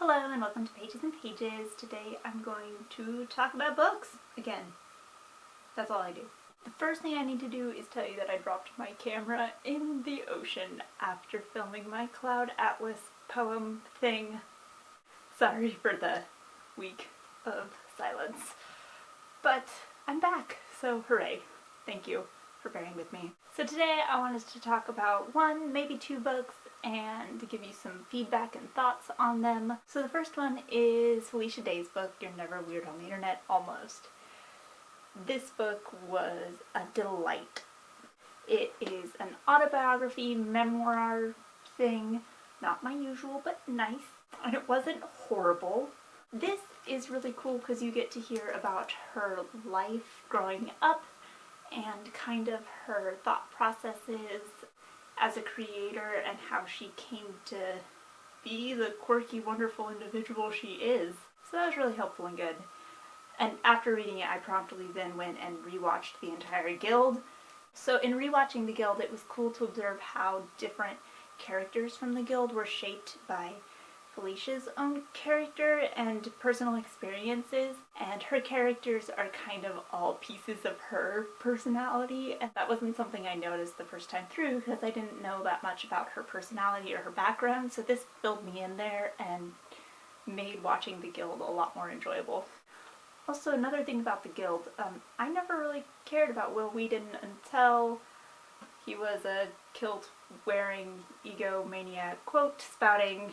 Hello and welcome to Pages and Pages. Today I'm going to talk about books again. That's all I do. The first thing I need to do is tell you that I dropped my camera in the ocean after filming my Cloud Atlas poem thing. Sorry for the week of silence. But I'm back, so hooray. Thank you for bearing with me. So today I wanted to talk about one, maybe two books, and to give you some feedback and thoughts on them. So the first one is Felicia Day's book, You're Never Weird on the Internet, Almost. This book was a delight. It is an autobiography, memoir thing, not my usual, but nice, and it wasn't horrible. This is really cool because you get to hear about her life growing up and kind of her thought processes as a creator and how she came to be the quirky, wonderful individual she is. So that was really helpful and good. And after reading it, I promptly then went and rewatched the entire Guild. So in rewatching the Guild, it was cool to observe how different characters from the Guild were shaped by Felicia's own character and personal experiences, and her characters are kind of all pieces of her personality, and that wasn't something I noticed the first time through because I didn't know that much about her personality or her background, so this filled me in there and made watching the Guild a lot more enjoyable. Also, another thing about the Guild, I never really cared about Will Wheaton until he was a kilt-wearing, egomaniac, quote-spouting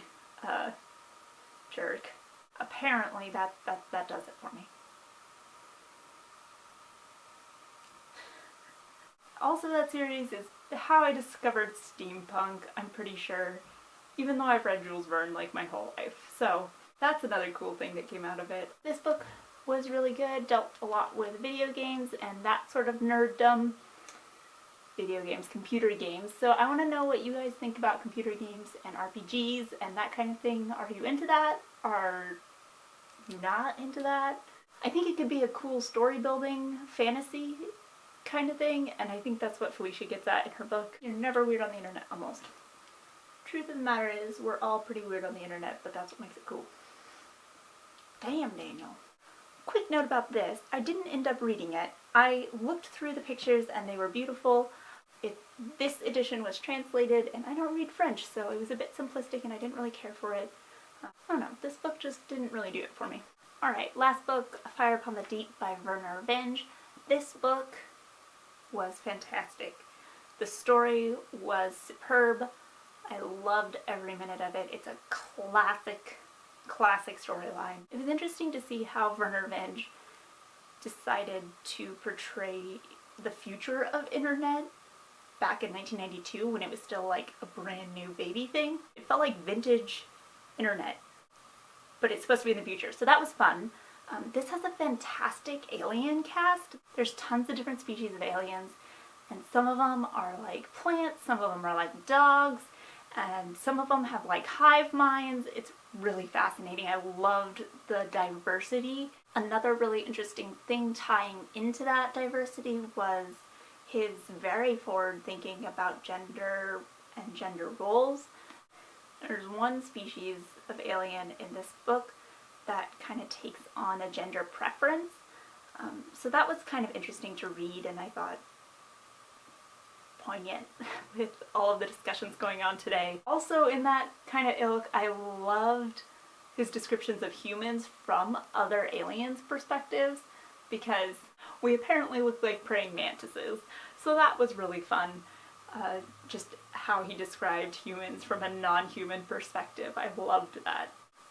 jerk. Apparently that does it for me. Also, that series is how I discovered steampunk, I'm pretty sure, even though I've read Jules Verne like my whole life. So that's another cool thing that came out of it. This book was really good, dealt a lot with video games and that sort of nerddom. Video games, computer games. So I want to know what you guys think about computer games and RPGs and that kind of thing. Are you into that? Are you not into that? I think it could be a cool story building fantasy kind of thing, and I think that's what Felicia gets at in her book. You're never weird on the internet, almost. Truth of the matter is, we're all pretty weird on the internet, but that's what makes it cool. Damn, Daniel. Quick note about this, I didn't end up reading it. I looked through the pictures and they were beautiful. This edition was translated, and I don't read French, so it was a bit simplistic and I didn't really care for it. I don't know, this book just didn't really do it for me. Alright, last book, A Fire Upon the Deep by Vernor. Vinge. This book was fantastic. The story was superb. I loved every minute of it. It's a classic storyline. It was interesting to see how Vernor Vinge decided to portray the future of internet back in 1992 when it was still like a brand new baby thing. It felt like vintage internet, but it's supposed to be in the future, so that was fun. This has a fantastic alien cast. There's tons of different species of aliens, and some of them are like plants, some of them are like dogs, and some of them have like hive minds. It's really fascinating. I loved the diversity. Another really interesting thing tying into that diversity was his very forward thinking about gender and gender roles. There's one species of alien in this book that kind of takes on a gender preference. So that was kind of interesting to read, and I thought poignant with all of the discussions going on today. Also in that kind of ilk, I loved his descriptions of humans from other aliens' perspectives, because we apparently look like praying mantises. So that was really fun, just how he described humans from a non-human perspective. I loved that.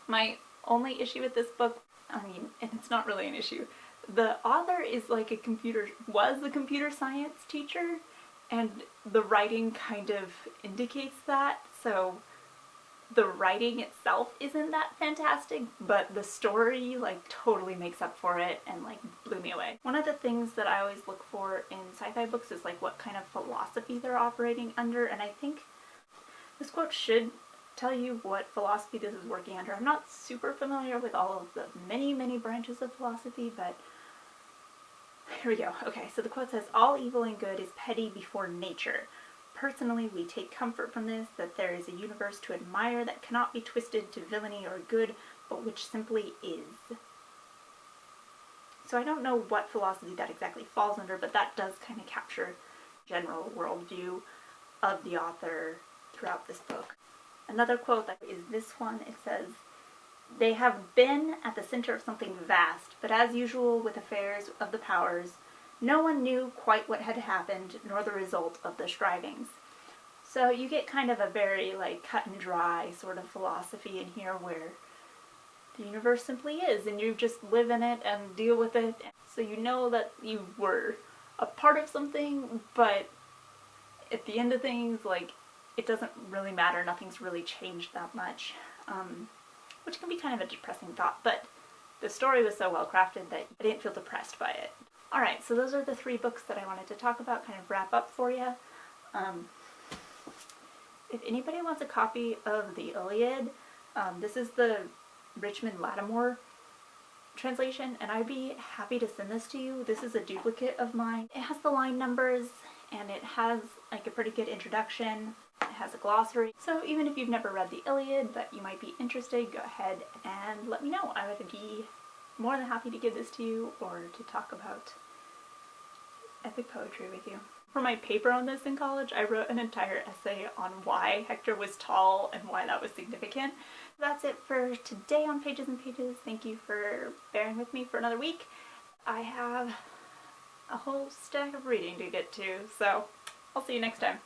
My only issue with this book, and it's not really an issue, the author is like was a computer science teacher, and the writing kind of indicates that, so the writing itself isn't that fantastic, but the story like totally makes up for it and like blew me away. One of the things that I always look for in sci-fi books is like what kind of philosophy they're operating under, and I think this quote should tell you what philosophy this is working under. I'm not super familiar with all of the many branches of philosophy, but here we go. Okay, so the quote says, "All evil and good is petty before nature. personally, we take comfort from this, that there is a universe to admire that cannot be twisted to villainy or good, but which simply is. So I don't know what philosophy that exactly falls under, but that does kind of capture general worldview of the author throughout this book. Another quote is this one. It says, "They have been at the center of something vast, but as usual with affairs of the powers, no one knew quite what had happened, nor the result of the strivings." So you get kind of a very cut and dry sort of philosophy in here where the universe simply is, and you just live in it and deal with it. So you know that you were a part of something, but at the end of things, it doesn't really matter. Nothing's really changed that much, which can be kind of a depressing thought, but the story was so well crafted that I didn't feel depressed by it. Alright, so those are the 3 books that I wanted to talk about, kind of wrap up for you. If anybody wants a copy of the Iliad, this is the Richmond Lattimore translation, and I'd be happy to send this to you. This is a duplicate of mine. It has the line numbers, and it has a pretty good introduction. It has a glossary. So even if you've never read the Iliad, but you might be interested, go ahead and let me know. I would be more than happy to give this to you or to talk about epic poetry with you. For my paper on this in college, I wrote an entire essay on why Hector was tall and why that was significant. That's it for today on Pages and Pages. Thank you for bearing with me for another week. I have a whole stack of reading to get to, so I'll see you next time.